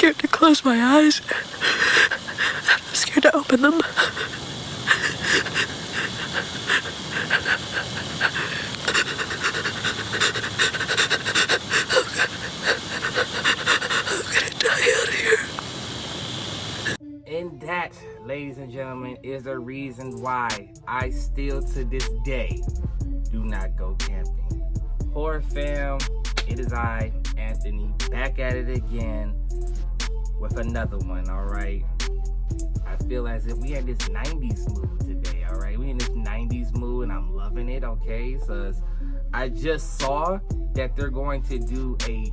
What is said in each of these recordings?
scared to close my eyes. I'm scared to open them. I'm gonna die out here. And that, ladies and gentlemen, is the reason why I still to this day do not go camping. Horror fam, it is I, Anthony, back at it again with another one, alright? I feel as if we had this 90s mood today, alright? We in this 90s mood and I'm loving it, okay? So I just saw that they're going to do a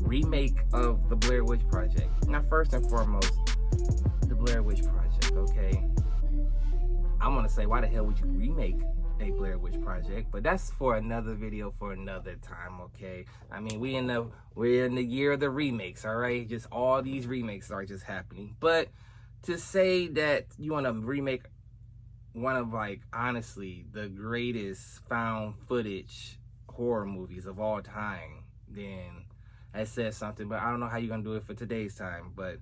remake of the Blair Witch Project. Now, first and foremost, the Blair Witch Project, okay? I'm gonna say, why the hell would you remake a Blair Witch Project? But that's for another video for another time, okay? I mean, we're in the year of the remakes, all right? Just all these remakes are just happening. But to say that you want to remake one of, like, honestly, the greatest found footage horror movies of all time, then that says something. But I don't know how you're gonna do it for today's time, but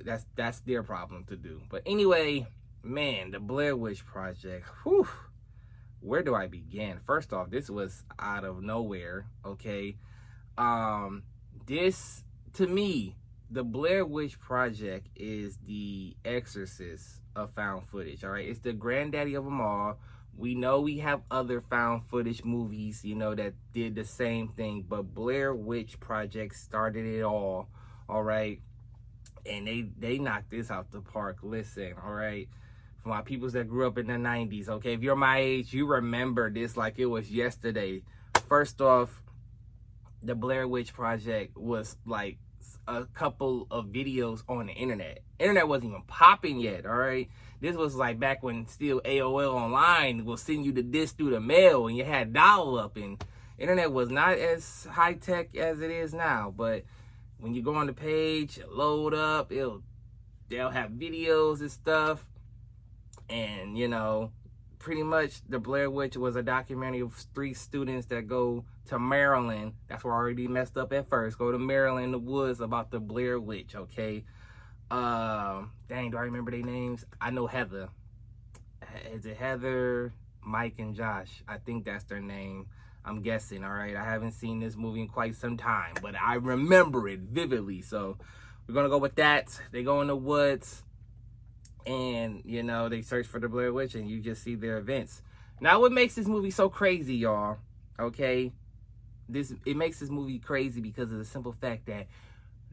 that's their problem to do. But anyway, man, the Blair Witch Project, whew, where do I begin? First off, this was out of nowhere, okay? This, to me, the Blair Witch Project is the Exorcist of found footage, all right? It's the granddaddy of them all. We know we have other found footage movies, you know, that did the same thing, but Blair Witch Project started it all right? And they knocked this out the park. Listen, all right? For my peoples that grew up in the 90s, okay? If you're my age, you remember this like it was yesterday. First off, the Blair Witch Project was like a couple of videos on the internet. Internet wasn't even popping yet, all right? This was like back when still AOL Online will send you the disc through the mail and you had dial-up, and internet was not as high-tech as it is now. But when you go on the page, load up, they'll have videos and stuff. And, you know, pretty much the Blair Witch was a documentary of 3 students that go to Maryland. That's where I already messed up at first. Go to Maryland in the woods about the Blair Witch, okay? Dang, do I remember their names? I know Heather. Is it Heather, Mike, and Josh? I think that's their name. I'm guessing, all right? I haven't seen this movie in quite some time, but I remember it vividly. So we're going to go with that. They go in the woods and, you know, they search for the Blair Witch and you just see their events. Now, what makes this movie so crazy, y'all, okay? It makes this movie crazy because of the simple fact that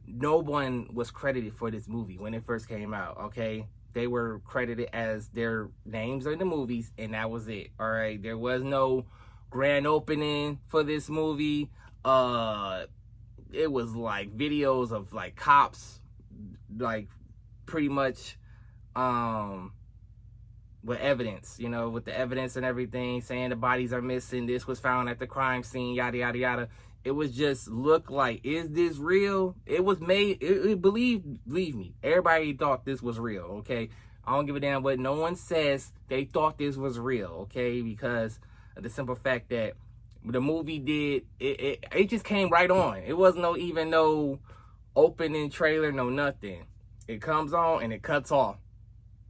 no one was credited for this movie when it first came out, okay? They were credited as their names in the movies, and that was it, all right? There was no grand opening for this movie. It was like videos of like cops, like pretty much with evidence, you know, with the evidence and everything, saying the bodies are missing, this was found at the crime scene, yada yada yada. It was just look like, is this real? It was made, believe me, everybody thought this was real, okay? I don't give a damn what no one says. They thought this was real, okay? Because of the simple fact that the movie did, it just came right on. It wasn't even no opening trailer, no nothing. It comes on and it cuts off.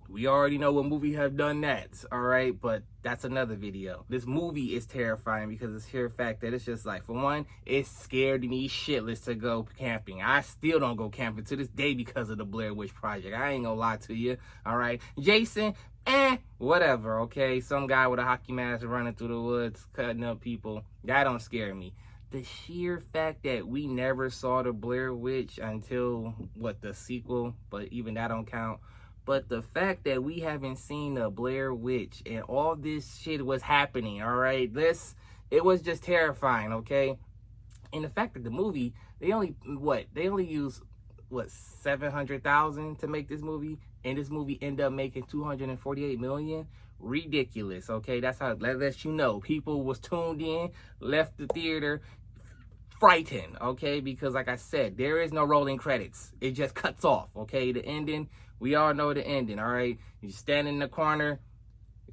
We already know what movie have done that, all right? But that's another video. This movie is terrifying because it's sheer fact that it's just like, for one, it scared me shitless to go camping. I still don't go camping to this day because of the Blair Witch Project. I ain't gonna lie to you, all right? Jason, whatever, okay? Some guy with a hockey mask running through the woods, cutting up people. That don't scare me. The sheer fact that we never saw the Blair Witch until, the sequel? But even that don't count. But the fact that we haven't seen the Blair Witch and all this shit was happening, all right? It was just terrifying, okay? And the fact that the movie, they only used, $700,000 to make this movie? And this movie ended up making $248 million? Ridiculous, okay? That lets you know. People was tuned in, left the theater frightened, okay? Because like I said, there is no rolling credits. It just cuts off, okay? The ending, we all know the ending, all right? You stand in the corner,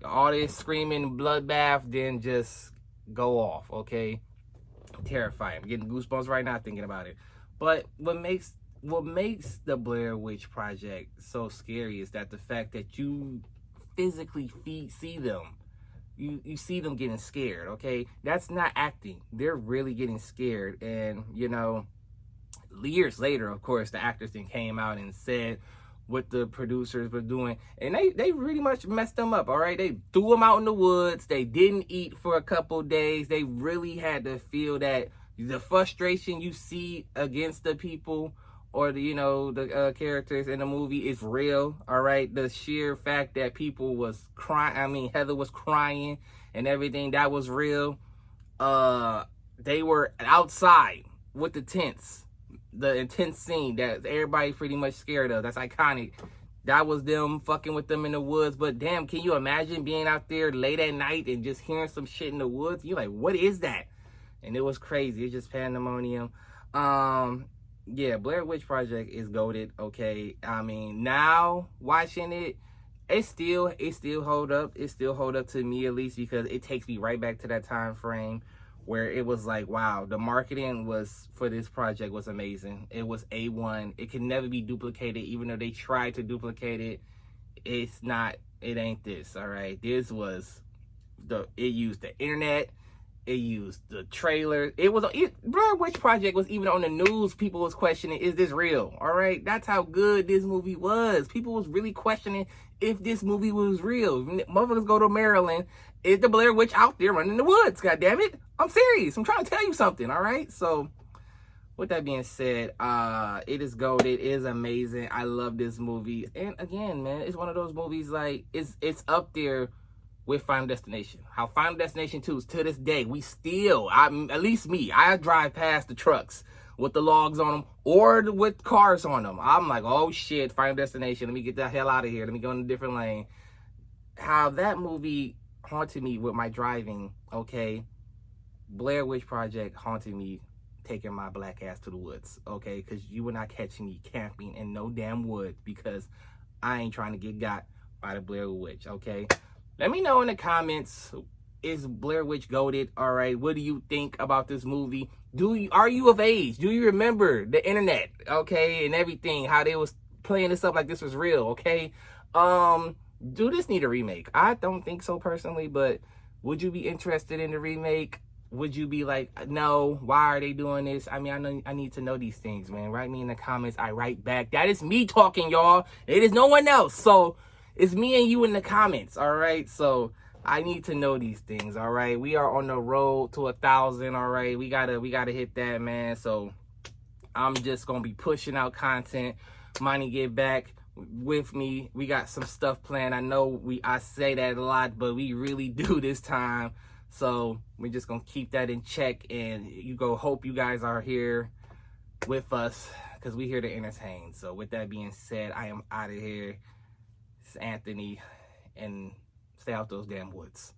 all this screaming bloodbath, then just go off, okay? Terrifying. I'm getting goosebumps right now thinking about it. But what makes what makes the Blair Witch Project so scary is that the fact that you physically see them. You see them getting scared, okay? That's not acting. They're really getting scared. And, you know, years later, of course, the actors then came out and said what the producers were doing. And they really much messed them up, all right? They threw them out in the woods. They didn't eat for a couple days. They really had to feel that the frustration you see against the people or the, you know, the characters in the movie is real, all right? The sheer fact that people was crying, I mean, Heather was crying and everything, that was real. They were outside with the tents, the intense scene that everybody pretty much scared of. That's iconic. That was them fucking with them in the woods. But damn, can you imagine being out there late at night and just hearing some shit in the woods? You're like, what is that? And it was crazy. It's just pandemonium. Yeah, Blair Witch Project is goated, okay? I mean, now watching it, it still hold up. It still hold up to me, at least, because it takes me right back to that time frame where it was like, wow, the marketing was for this project was amazing. It was A1. It can never be duplicated, even though they tried to duplicate it. It's not, it ain't this, all right? This was, it used the internet. It used the trailer. Blair Witch Project was even on the news. People was questioning, is this real? All right, that's how good this movie was. People was really questioning if this movie was real. Motherfuckers go to Maryland. Is the Blair Witch out there running in the woods? God damn it! I'm serious. I'm trying to tell you something. All right. So, with that being said, it is goated. It is amazing. I love this movie. And again, man, it's one of those movies like it's up there with Final Destination. How Final Destination 2 is to this day, we still, at least me, I drive past the trucks with the logs on them or with cars on them. I'm like, oh shit, Final Destination, let me get the hell out of here. Let me go in a different lane. How that movie haunted me with my driving, okay? Blair Witch Project haunted me taking my black ass to the woods, okay? Because you will not catch me camping in no damn wood because I ain't trying to get got by the Blair Witch, okay? Let me know in the comments, is Blair Witch goated? All right, what do you think about this movie? Are you of age? Do you remember the internet, okay, and everything, how they was playing this up like this was real, okay? Do this need a remake? I don't think so personally, but would you be interested in the remake? Would you be like, no, why are they doing this? I mean, I need to know these things, man. Write me in the comments. I write back. That is me talking, y'all. It is no one else. So it's me and you in the comments, all right? So I need to know these things, all right? We are on the road to 1,000, all right? We gotta hit that, man. So I'm just gonna be pushing out content. Money get back with me. We got some stuff planned. I know I say that a lot, but we really do this time. So we're just gonna keep that in check, and hope you guys are here with us because we're here to entertain. So with that being said, I am out of here. It's Anthony, and stay out those damn woods.